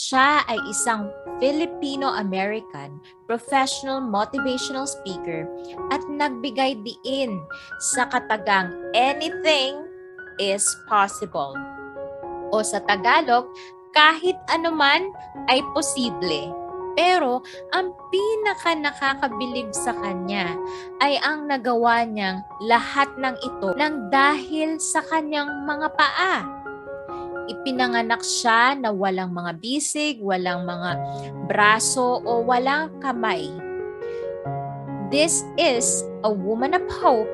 Siya ay isang Filipino-American professional motivational speaker at nagbigay diin sa katagang anything is possible. O sa Tagalog, kahit anuman ay posible. Pero ang pinaka-nakakabilib sa kanya ay ang nagawa niyang lahat ng ito nang dahil sa kanyang mga paa. Ipinanganak siya na walang mga bisig, walang mga braso o walang kamay. This is a woman of hope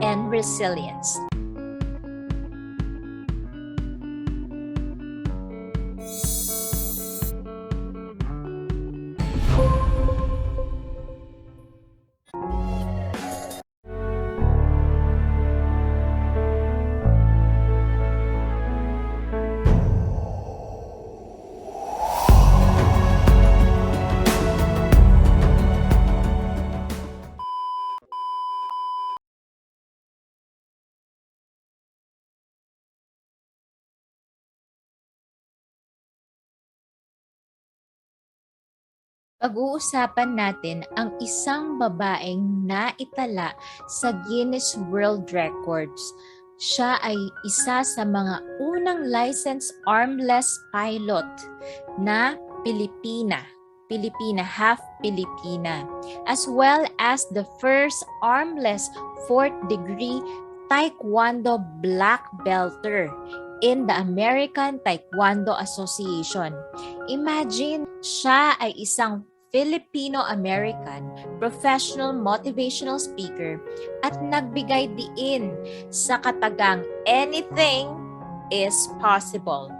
and resilience. Pag-uusapan natin ang isang babaeng naitala sa Guinness World Records. Siya ay isa sa mga unang licensed armless pilot na Pilipina, half Pilipina, as well as the first armless 4th degree Taekwondo black belter in the American Taekwondo Association. Imagine, siya ay isang Filipino-American professional motivational speaker at nagbigay diin sa katagang anything is possible.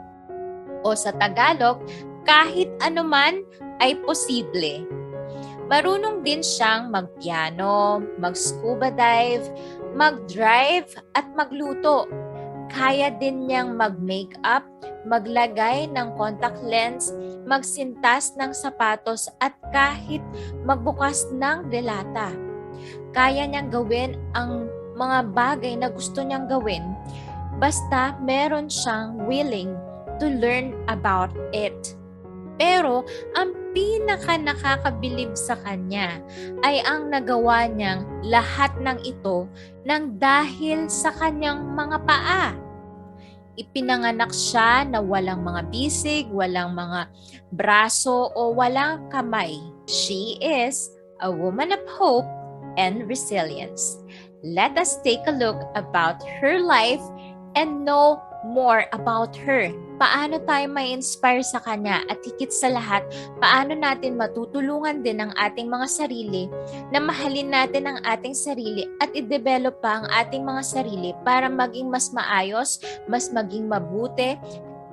O sa Tagalog, kahit anuman ay posible. Marunong din siyang magpiano, mag-scuba dive, mag-drive at magluto. Kaya din niyang mag-makeup, maglagay ng contact lens, magsintas ng sapatos at kahit magbukas ng delata. Kaya niyang gawin ang mga bagay na gusto niyang gawin basta meron siyang willing to learn about it. Pero ang pinaka-nakakabilib sa kanya ay ang nagawa niyang lahat ng ito nang dahil sa kanyang mga paa. Ipinanganak siya na walang mga bisig, walang mga braso o walang kamay. She is a woman of hope and resilience. Let us take a look about her life and know more about her. Paano tayo may inspire sa kanya at higit sa lahat, paano natin matutulungan din ang ating mga sarili na mahalin natin ang ating sarili at i-develop pa ang ating mga sarili para maging mas maayos, mas maging mabuti.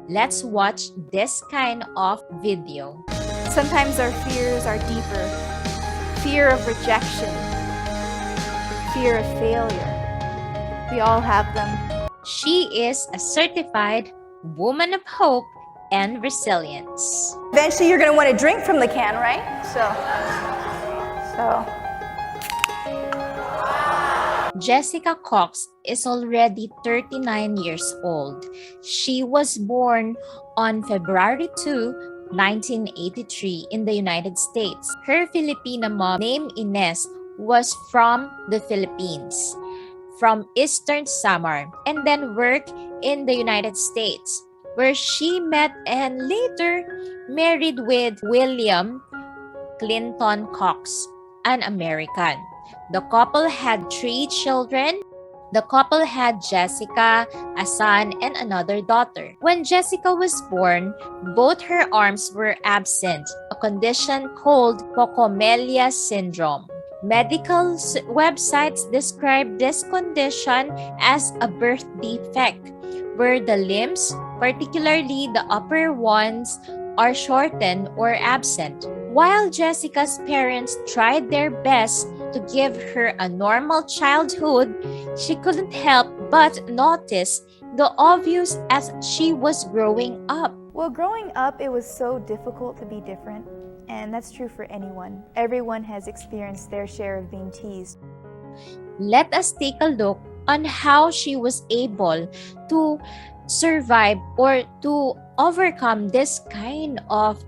Let's watch this kind of video. Sometimes our fears are deeper. Fear of rejection. Fear of failure. We all have them. She is a certified woman of hope and resilience. Eventually, you're going to want to drink from the can, right? So. Jessica Cox is already 39 years old. She was born on February 2, 1983 in the United States. Her Filipina mom, named Ines, was from the Philippines, from Eastern Samar, and then worked in the United States, where she met and later married with William Clinton Cox, an American. The couple had 3 children. The couple had Jessica, a son, and another daughter. When Jessica was born, both her arms were absent, a condition called Pocomelia syndrome. Medical websites describe this condition as a birth defect, where the limbs, particularly the upper ones, are shortened or absent. While Jessica's parents tried their best to give her a normal childhood, she couldn't help but notice the obvious as she was growing up. Well, growing up, it was so difficult to be different. And that's true for anyone. Everyone has experienced their share of being teased. Let us take a look on how she was able to survive or to overcome this kind of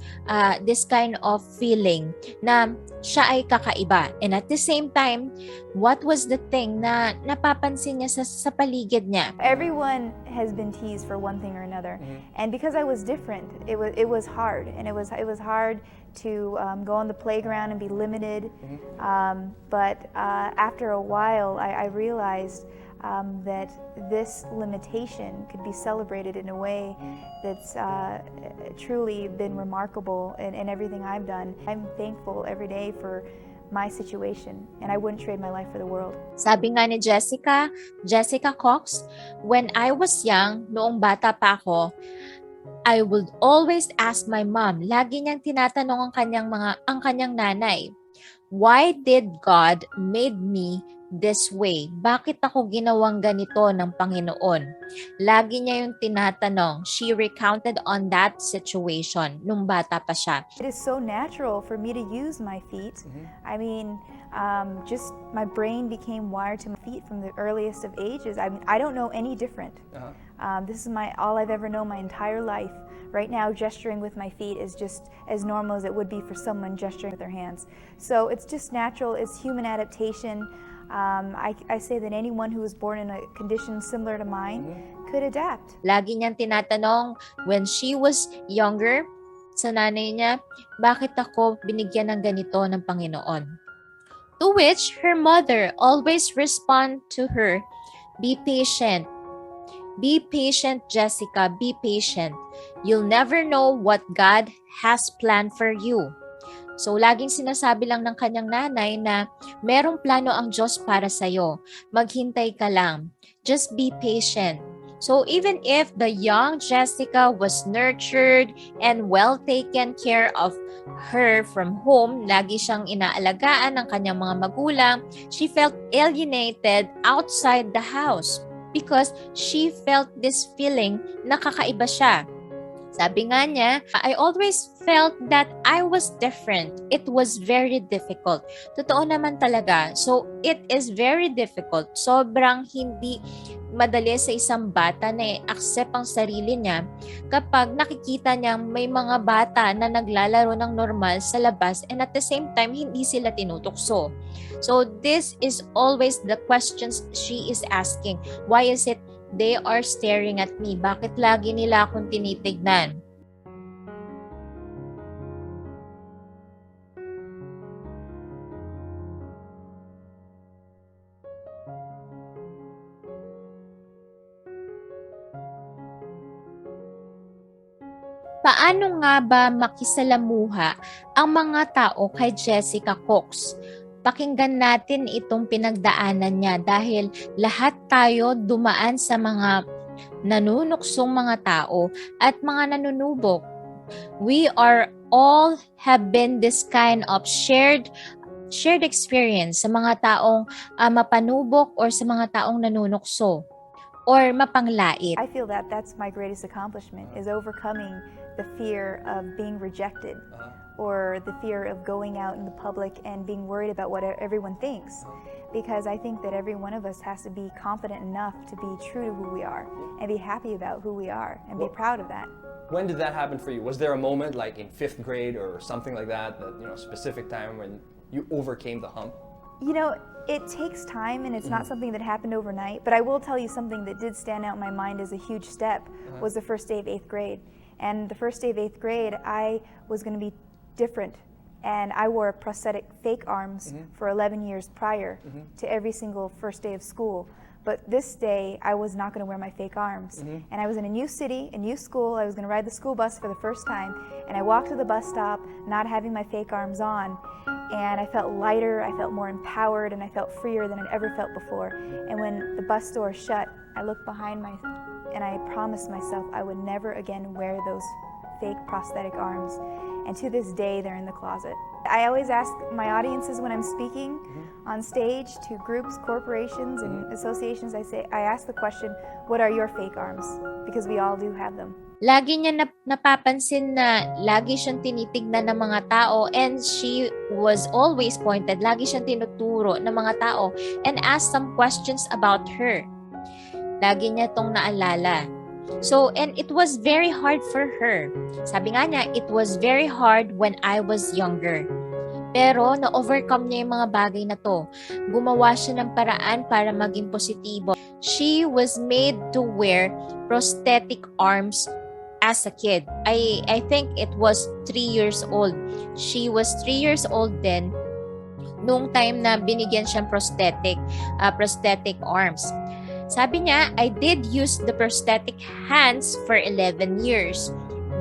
feeling na siya ay kakaiba. And at the same time, what was the thing na napapansin niya sa paligid niya? Everyone has been teased for one thing or another, and because I was different, it was hard, and it was hard to go on the playground and be limited. But after a while, I realized that this limitation could be celebrated in a way that's truly been remarkable in everything I've done. I'm thankful every day for my situation, and I wouldn't trade my life for the world. Sabi nga ni Jessica Cox, when I was young, noong bata pa ako, I would always ask my mom, lagi niyang tinatanong ang kanyang nanay, why did God made me this way? Bakit ako ginawang ganito ng Panginoon? Lagi niya yung tinatanong. She recounted on that situation nung bata pa siya. It is so natural for me to use my feet. I mean, just my brain became wired to my feet from the earliest of ages. I mean, I don't know any different. This is all I've ever known my entire life. Right now, gesturing with my feet is just as normal as it would be for someone gesturing with their hands. So it's just natural. It's human adaptation. I say that anyone who was born in a condition similar to mine could adapt. Lagi niyang tinatanong when she was younger sa nanay niya, bakit ako binigyan ng ganito ng Panginoon? To which her mother always respond to her, be patient. Be patient, Jessica. Be patient. You'll never know what God has planned for you. So, laging sinasabi lang ng kanyang nanay na merong plano ang Diyos para sa'yo. Maghintay ka lang. Just be patient. So, even if the young Jessica was nurtured and well taken care of her from home, lagi siyang inaalagaan ng kanyang mga magulang, she felt alienated outside the house because she felt this feeling na kakaiba siya. Sabi nga niya, I always felt that I was different. It was very difficult. Totoo naman talaga. So, it is very difficult. Sobrang hindi madali sa isang bata na i-accept ang sarili niya kapag nakikita niya may mga bata na naglalaro ng normal sa labas and at the same time, hindi sila tinutukso. So, this is always the questions she is asking. Why is it they are staring at me? Bakit lagi nila akong tinitignan? Paano nga ba makisalamuha ang mga tao kay Jessica Cox? Pakinggan natin itong pinagdaanan niya dahil lahat tayo dumaan sa mga nanunuksong mga tao at mga nanunubok. We are all have been this kind of shared experience sa mga taong mapanubok or sa mga taong nanunukso or mapanglait. I feel that that's my greatest accomplishment, is overcoming the fear of being rejected or the fear of going out in the public and being worried about what everyone thinks. Because I think that every one of us has to be confident enough to be true to who we are and be happy about who we are and be proud of that. When did that happen for you? Was there a moment like in 5th grade or something like that, a specific time when you overcame the hump? You know, it takes time and it's not something that happened overnight, but I will tell you something that did stand out in my mind as a huge step was the first day of 8th grade. And the first day of 8th grade, I was going to be different. And I wore prosthetic fake arms for 11 years prior to every single first day of school. But this day, I was not going to wear my fake arms. And I was in a new city, a new school. I was going to ride the school bus for the first time. And I walked to the bus stop, not having my fake arms on. And I felt lighter, I felt more empowered, and I felt freer than I'd ever felt before. And when the bus door shut, I looked behind and I promised myself I would never again wear those fake prosthetic arms. And to this day, they're in the closet. I always ask my audiences when I'm speaking on stage to groups, corporations, and associations, I ask the question, what are your fake arms? Because we all do have them. Lagi niya napapansin na lagi siyang tinitignan ng mga tao and she was always pointed. Lagi siyang tinuturo ng mga tao and asked some questions about her. Lagi niya itong naalala. So, and it was very hard for her. Sabi nga niya, it was very hard when I was younger. Pero na-overcome niya yung mga bagay na to. Gumawa siya ng paraan para maging positibo. She was made to wear prosthetic arms as a kid. I think it was 3 years old. She was 3 years old then nung time na binigyan siyang prosthetic arms. Sabi niya, I did use the prosthetic hands for 11 years.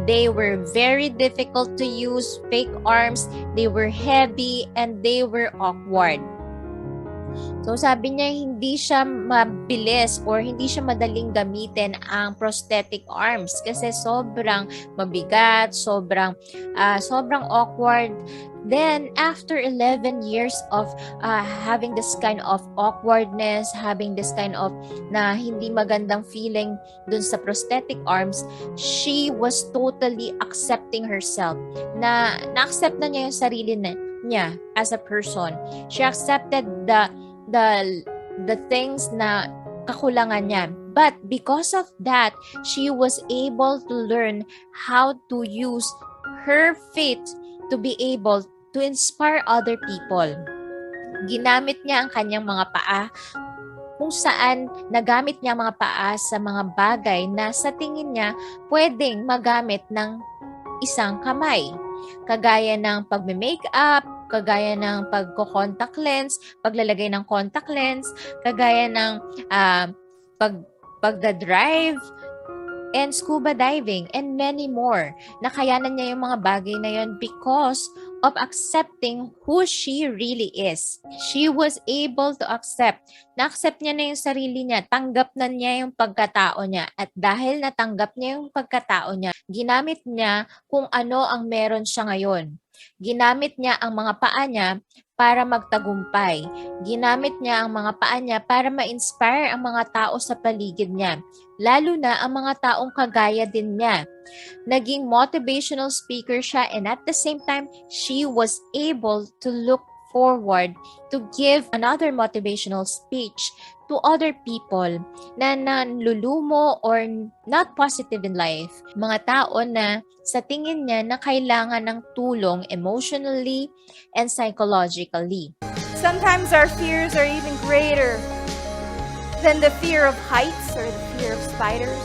They were very difficult to use, fake arms, they were heavy, and they were awkward. So sabi niya, hindi siya mabilis or hindi siya madaling gamitin ang prosthetic arms kasi sobrang mabigat, sobrang awkward. Then, after 11 years of having this kind of awkwardness, having this kind of na hindi magandang feeling dun sa prosthetic arms, she was totally accepting herself. Na-accept na niya yung sarili niya as a person. She accepted the things na kakulangan niya. But because of that, she was able to learn how to use her faith to be able to inspire other people. Ginamit niya ang kanyang mga paa kung saan nagamit niya mga paa sa mga bagay na sa tingin niya pwedeng magamit ng isang kamay. Kagaya ng pagme-makeup, kagaya ng pagko-contact lens, paglalagay ng contact lens, kagaya ng pagdadrive, and scuba diving, and many more. Nakayanan niya yung mga bagay na yun because of accepting who she really is. She was able to accept. Na-accept niya na yung sarili niya. Tanggap na niya yung pagkatao niya. At dahil natanggap niya yung pagkatao niya, ginamit niya kung ano ang meron siya ngayon. Ginamit niya ang mga paa niya para magtagumpay. Ginamit niya ang mga paa niya para ma-inspire ang mga tao sa paligid niya. Lalo na ang mga taong kagaya din niya. Naging motivational speaker siya and at the same time, she was able to look forward to give another motivational speech to other people na nanlulumo or not positive in life. Mga tao na sa tingin niya na kailangan ng tulong emotionally and psychologically. Sometimes our fears are even greater than the fear of heights or the fear of spiders.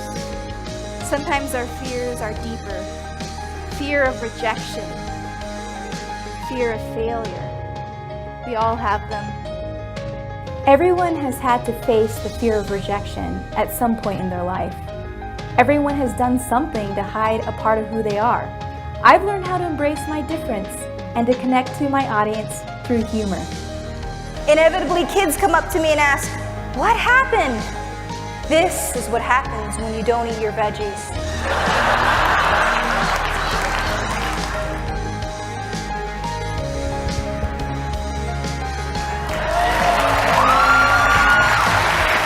Sometimes our fears are deeper. Fear of rejection. Fear of failure. We all have them. Everyone has had to face the fear of rejection at some point in their life. Everyone has done something to hide a part of who they are. I've learned how to embrace my difference and to connect to my audience through humor. Inevitably, kids come up to me and ask, "What happened?" This is what happens when you don't eat your veggies.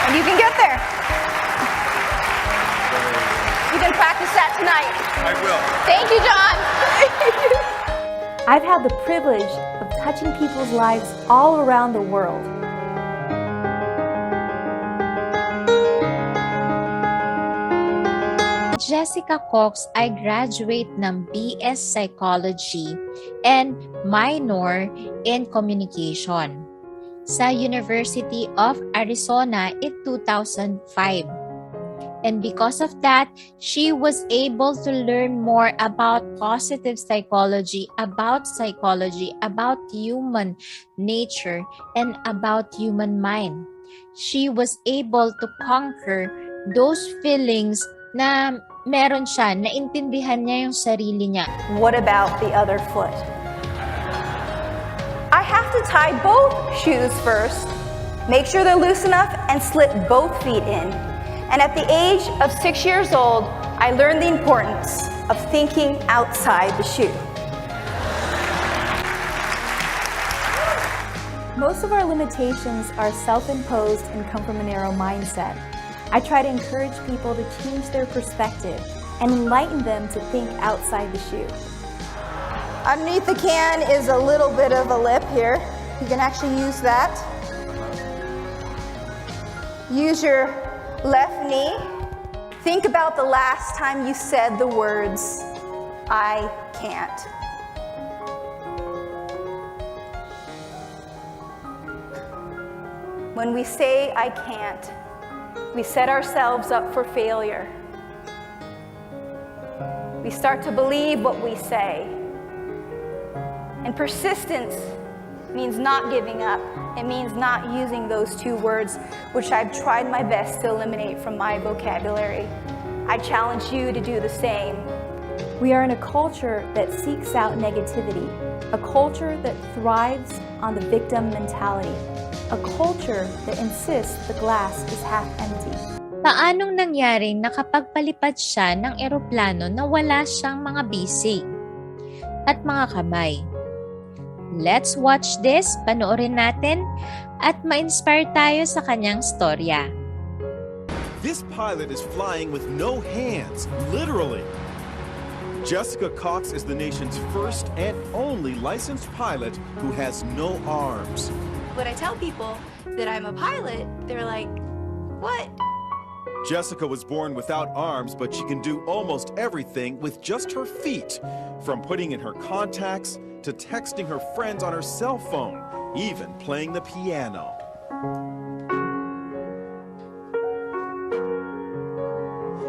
And you can get there. You can practice that tonight. I will. Thank you, John. I've had the privilege of touching people's lives all around the world. Jessica Cox ay graduate ng BS Psychology and minor in Communication sa University of Arizona in 2005. And because of that, she was able to learn more about positive psychology, about human nature, and about human mind. She was able to conquer those feelings na meron siya, naintindihan niya yung sarili niya. What about the other foot? I have to tie both shoes first, make sure they're loose enough, and slip both feet in. And at the age of 6 years old, I learned the importance of thinking outside the shoe. Most of our limitations are self-imposed and come from a narrow mindset. I try to encourage people to change their perspective and enlighten them to think outside the shoe. Underneath the can is a little bit of a lip here. You can actually use that. Use your left knee Think about the last time you said the words, I can't. When we say I can't, we set ourselves up for failure. We start to believe what we say. And persistence means not giving up. It means not using those two words, which I've tried my best to eliminate from my vocabulary. I challenge you to do the same. We are in a culture that seeks out negativity, a culture that thrives on the victim mentality, a culture that insists the glass is half empty. Paanong nangyari na kapag palipad siya ng eroplano na wala siyang mga bisig at mga kamay? Let's watch this, panoorin natin, at ma-inspire tayo sa kanyang storya. This pilot is flying with no hands, literally. Jessica Cox is the nation's first and only licensed pilot who has no arms. When I tell people that I'm a pilot, they're like, what? Jessica was born without arms, but she can do almost everything with just her feet, from putting in her contacts to texting her friends on her cell phone, even playing the piano.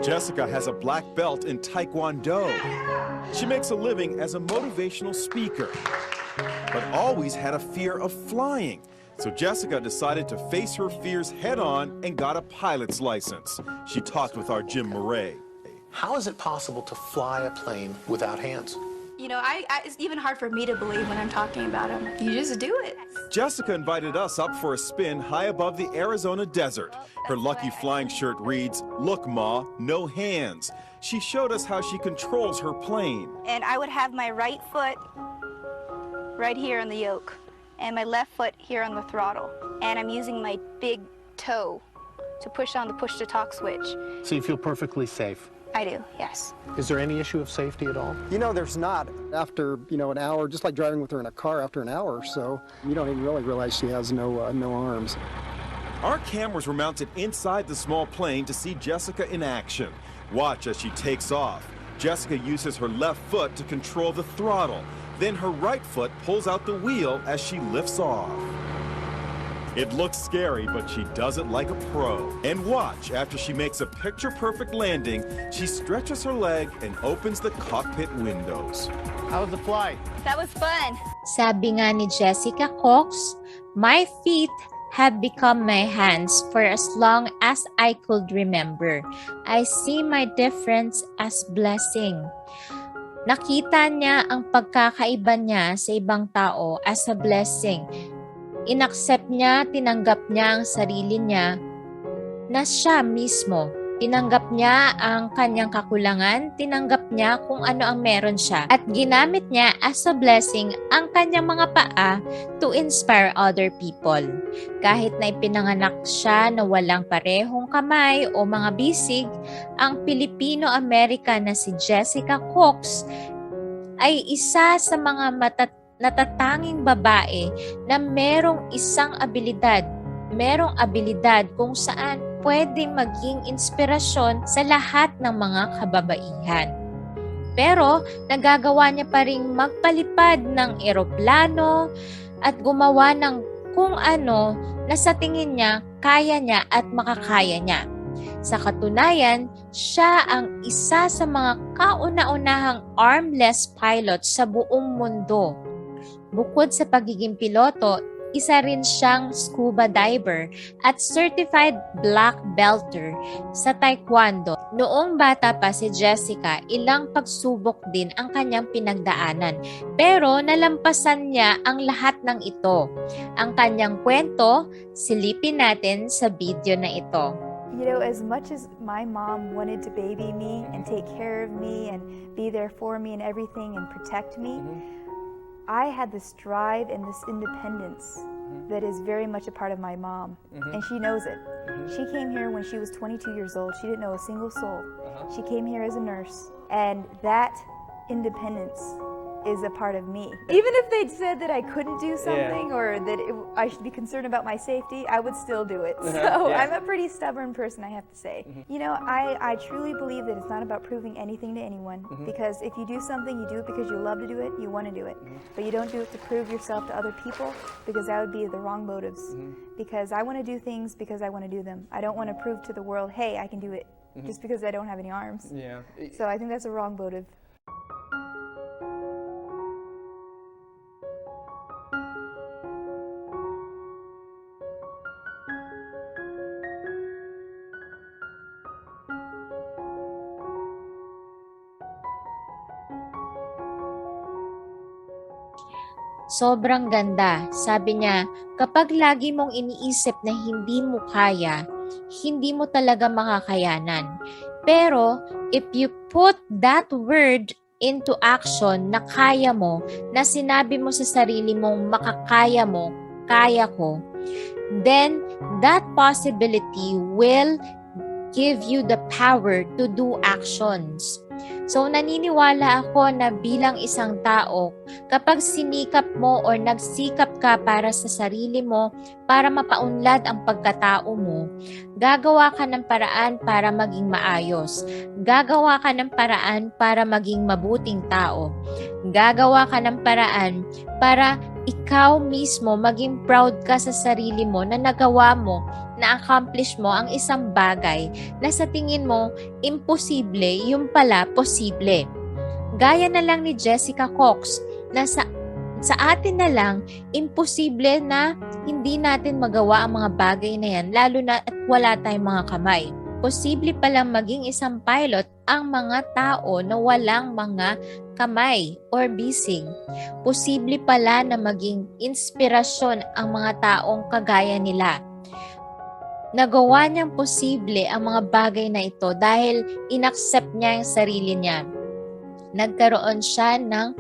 Jessica has a black belt in Taekwondo. She makes a living as a motivational speaker, but always had a fear of flying. So Jessica decided to face her fears head-on and got a pilot's license. She talked with our Jim Murray. How is it possible to fly a plane without hands? You know, it's even hard for me to believe when I'm talking about them. You just do it. Jessica invited us up for a spin high above the Arizona desert. Her lucky flying shirt reads, "Look, Ma, no hands." She showed us how she controls her plane. And I would have my right foot right here on the yoke, and my left foot here on the throttle. And I'm using my big toe to push on the push-to-talk switch. So you feel perfectly safe? I do, yes. Is there any issue of safety at all? You know, there's not. After, an hour, just like driving with her in a car, after an hour or so, you don't even really realize she has no arms. Our cameras were mounted inside the small plane to see Jessica in action. Watch as she takes off. Jessica uses her left foot to control the throttle. Then her right foot pulls out the wheel as she lifts off. It looks scary, but she does it like a pro. And watch, after she makes a picture-perfect landing, she stretches her leg and opens the cockpit windows. How was the flight? That was fun. Sabi nga ni Jessica Cox, "My feet have become my hands for as long as I could remember. I see my difference as blessing." Nakita niya ang pagkakaiba niya sa ibang tao as a blessing. Inaccept niya, tinanggap niya ang sarili niya na siya mismo. Tinanggap niya ang kanyang kakulangan, tinanggap niya kung ano ang meron siya. At ginamit niya as a blessing ang kanyang mga paa to inspire other people. Kahit na ipinanganak siya na walang parehong kamay o mga bisig, ang Pilipino-American na si Jessica Cox ay isa sa mga natatanging babae na merong abilidad kung saan pwedeng maging inspirasyon sa lahat ng mga kababaihan. Pero nagagawa niya pa ring magpalipad ng eroplano at gumawa ng kung ano na sa tingin niya kaya niya at makakaya niya. Sa katunayan, siya ang isa sa mga kauna-unahang armless pilot sa buong mundo. Bukod sa pagiging piloto, isa rin siyang scuba diver at certified black belter sa Taekwondo. Noong bata pa si Jessica, ilang pagsubok din ang kanyang pinagdaanan. Pero nalampasan niya ang lahat ng ito. Ang kanyang kwento, silipin natin sa video na ito. You know, as much as my mom wanted to baby me and take care of me and be there for me and everything and protect me, I had this drive and this independence that is very much a part of my mom, and she knows it. She came here when she was 22 years old. She didn't know a single soul. She came here as a nurse, and that independence is a part of me. Even if they said that I couldn't do something or that I should be concerned about my safety, I would still do it. So I'm a pretty stubborn person, I have to say. You know, I truly believe that it's not about proving anything to anyone, because if you do something, you do it because you love to do it, you want to do it. But you don't do it to prove yourself to other people, because that would be the wrong motives. Because I want to do things because I want to do them. I don't want to prove to the world, hey, I can do it, just because I don't have any arms. So I think that's a wrong motive. Sobrang ganda. Sabi niya, kapag lagi mong iniisip na hindi mo kaya, hindi mo talaga makakayanan. Pero, if you put that word into action na kaya mo, na sinabi mo sa sarili mong makakaya mo, kaya ko, then that possibility will give you the power to do actions. So, naniniwala ako na bilang isang tao, kapag sinikap mo or nagsikap ka para sa sarili mo, para mapaunlad ang pagkatao mo, gagawa ka ng paraan para maging maayos. Gagawa ka ng paraan para maging mabuting tao. Gagawa ka ng paraan para ikaw mismo maging proud ka sa sarili mo na nagawa mo, na-accomplish mo ang isang bagay na sa tingin mo imposible, yung pala posible. Gaya na lang ni Jessica Cox na sa atin na lang imposible na hindi natin magawa ang mga bagay na yan, lalo na at wala tayong mga kamay. Posible palang maging isang pilot ang mga tao na walang mga kamay or bisig. Posible pala na maging inspirasyon ang mga taong kagaya nila. Nagawa niyang posible ang mga bagay na ito dahil inaccept niya yung sarili niya. Nagkaroon siya ng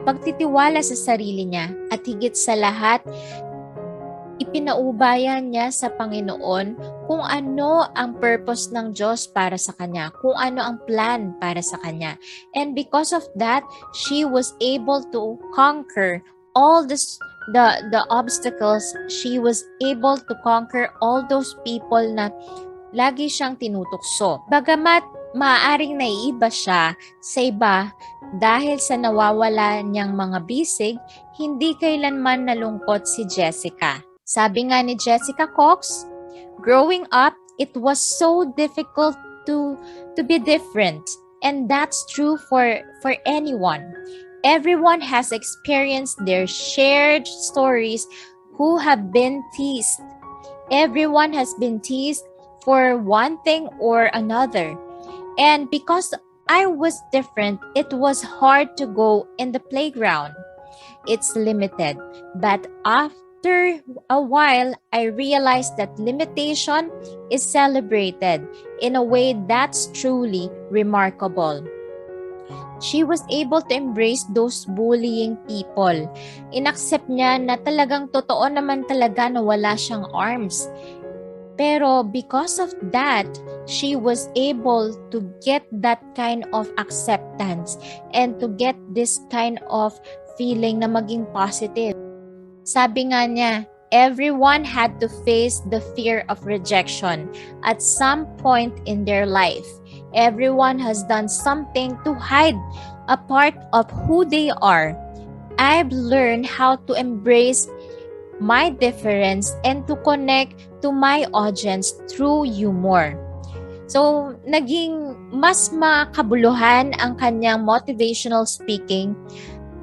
pagtitiwala sa sarili niya at higit sa lahat, ipinaubayan niya sa Panginoon kung ano ang purpose ng Diyos para sa kanya, kung ano ang plan para sa kanya. And because of that, she was able to conquer all the obstacles. She was able to conquer all those people na lagi siyang tinutukso. Bagamat maaaring naiiba siya sa iba dahil sa nawawala niyang mga bisig, hindi kailanman nalungkot si Jessica. Sabi nga ni Jessica Cox, growing up, it was so difficult to be different. And that's true for anyone. Everyone has experienced their shared stories who have been teased. Everyone has been teased for one thing or another. And because I was different, it was hard to go in the playground. It's limited. But after a while, I realized that limitation is celebrated in a way that's truly remarkable. She was able to embrace those bullying people. Inaccept niya na talagang totoo naman talaga na wala siyang arms. Pero because of that, she was able to get that kind of acceptance and to get this kind of feeling na maging positive. Sabi nga niya, everyone had to face the fear of rejection at some point in their life. Everyone has done something to hide a part of who they are. I've learned how to embrace my difference and to connect to my audience through humor. So, naging mas makabuluhan ang kanyang motivational speaking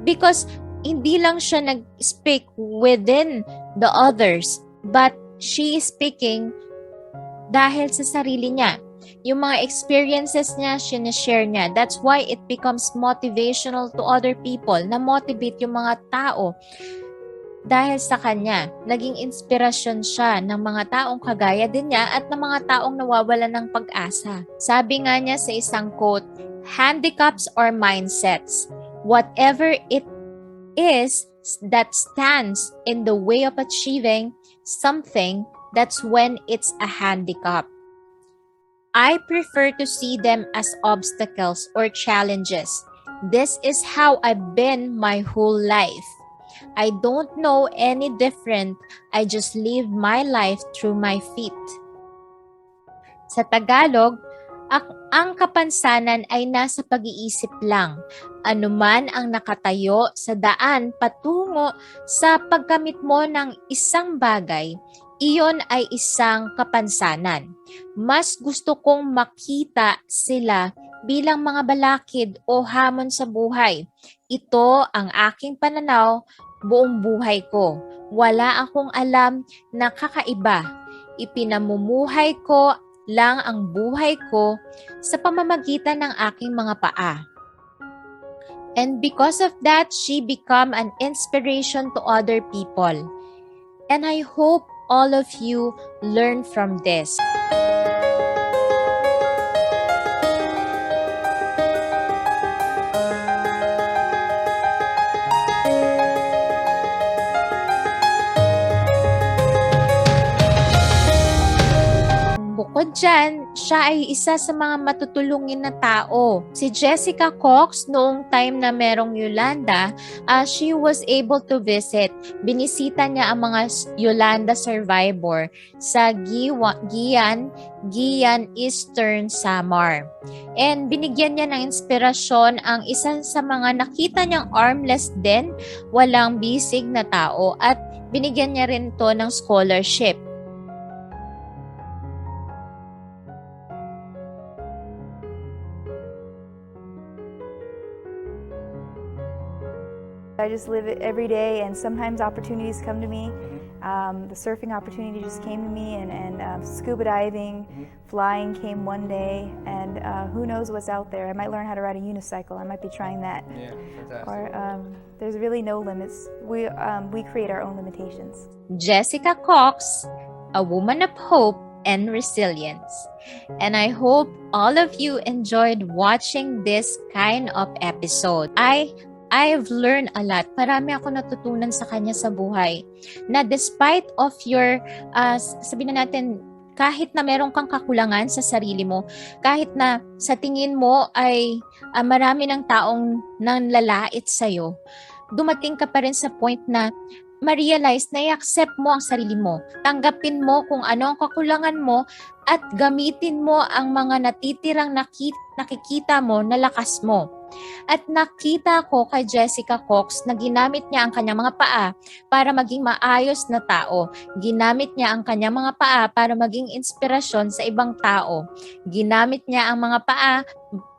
because hindi lang siya nag-speak within the others, but she is speaking dahil sa sarili niya. Yung mga experiences niya, sinashare niya. That's why it becomes motivational to other people, na-motivate yung mga tao. Dahil sa kanya, naging inspirasyon siya ng mga taong kagaya din niya at ng mga taong nawawalan ng pag-asa. Sabi nga niya sa isang quote, handicaps or mindsets, whatever it is that stands in the way of achieving something, that's when it's a handicap. I prefer to see them as obstacles or challenges This is how I've been my whole life. I don't know any different. I just live my life through my feet. Sa Tagalog, ang kapansanan ay nasa pag-iisip lang. Anuman ang nakatayo sa daan patungo sa pagkamit mo ng isang bagay, iyon ay isang kapansanan. Mas gusto kong makita sila bilang mga balakid o hamon sa buhay. Ito ang aking pananaw buong buhay ko. Wala akong alam na kakaiba. Ipinamumuhay ko lang ang buhay ko sa pamamagitan ng aking mga paa. And because of that, she became an inspiration to other people. And I hope all of you learn from this. Bukod dyan, siya ay isa sa mga matutulungin na tao. Si Jessica Cox, noong time na merong Yolanda, she was able to visit. Binisita niya ang mga Yolanda survivor sa Gian, Eastern Samar. And binigyan niya ng inspirasyon ang isa sa mga nakita niyang armless din, walang bisig na tao, at binigyan niya rin to ng scholarship. I just live it every day, and sometimes opportunities come to me. The surfing opportunity just came to me, and scuba diving, flying came one day, and who knows what's out there. I might learn how to ride a unicycle. I might be trying that. Yeah, fantastic. Or there's really no limits. We create our own limitations. Jessica Cox, a woman of hope and resilience. And I hope all of you enjoyed watching this kind of episode. I've learned a lot. Marami ako natutunan sa kanya sa buhay. Na despite of your, sabihin na natin, kahit na meron kang kakulangan sa sarili mo, kahit na sa tingin mo ay marami ng taong nanlalait sa'yo, dumating ka pa rin sa point na ma-realize na i-accept mo ang sarili mo. Tanggapin mo kung ano ang kakulangan mo at gamitin mo ang mga natitirang nakikita mo na lakas mo. At nakita ko kay Jessica Cox na ginamit niya ang kanyang mga paa para maging maayos na tao. Ginamit niya ang kanyang mga paa para maging inspirasyon sa ibang tao. Ginamit niya ang mga paa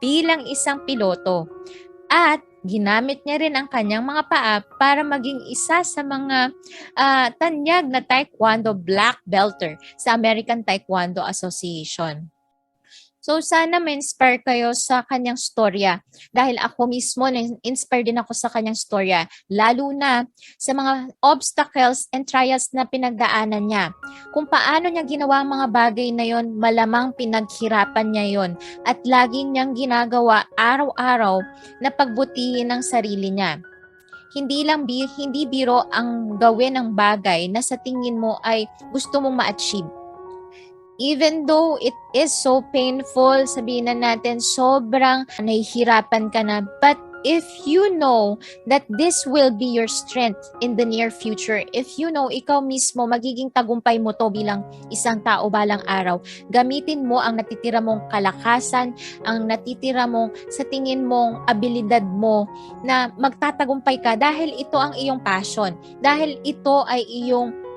bilang isang piloto. At ginamit niya rin ang kanyang mga paa para maging isa sa mga tanyag na taekwondo black belter sa American Taekwondo Association. So sana ma-inspire kayo sa kanyang storya. Dahil ako mismo, na-inspire din ako sa kanyang storya. Lalo na sa mga obstacles and trials na pinagdaanan niya. Kung paano niya ginawa ang mga bagay na yon, malamang pinaghirapan niya yon. At lagi niyang ginagawa araw-araw na pagbutihin ng sarili niya. Hindi biro ang gawin ng bagay na sa tingin mo ay gusto mong ma-achieve. Even though it is so painful, sabihin na natin, sobrang nahihirapan ka na. But if you know that this will be your strength in the near future, if you know ikaw mismo magiging tagumpay mo to bilang isang tao balang araw, gamitin mo ang natitira mong kalakasan, ang natitira mong sa tingin mong abilidad mo na magtatagumpay ka dahil ito ang iyong passion, dahil ito ay iyong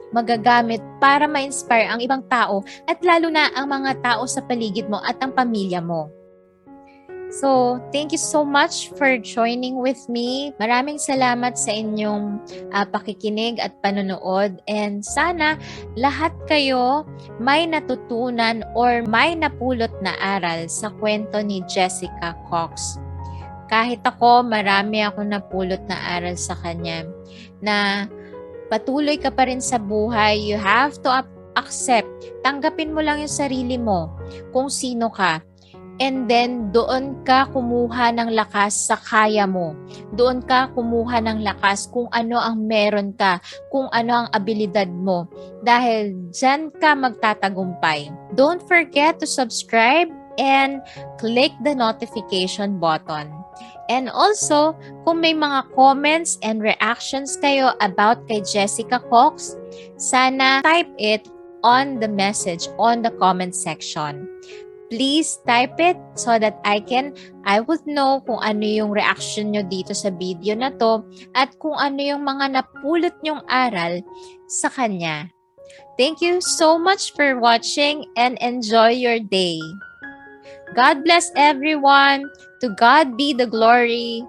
magagamit para ma-inspire ang ibang tao at lalo na ang mga tao sa paligid mo at ang pamilya mo. So, thank you so much for joining with me. Maraming salamat sa inyong pakikinig at panonood, and sana lahat kayo may natutunan or may napulot na aral sa kwento ni Jessica Cox. Kahit ako, marami ako napulot na aral sa kanya na patuloy ka pa rin sa buhay. You have to accept. Tanggapin mo lang yung sarili mo kung sino ka. And then, doon ka kumuha ng lakas sa kaya mo. Doon ka kumuha ng lakas kung ano ang meron ka, kung ano ang abilidad mo. Dahil dyan ka magtatagumpay. Don't forget to subscribe and click the notification button. And also, kung may mga comments and reactions kayo about kay Jessica Cox, sana type it on the message on the comment section. Please type it so that I would know kung ano yung reaction nyo dito sa video na to at kung ano yung mga napulot nyong aral sa kanya. Thank you so much for watching and enjoy your day. God bless everyone. To God be the glory.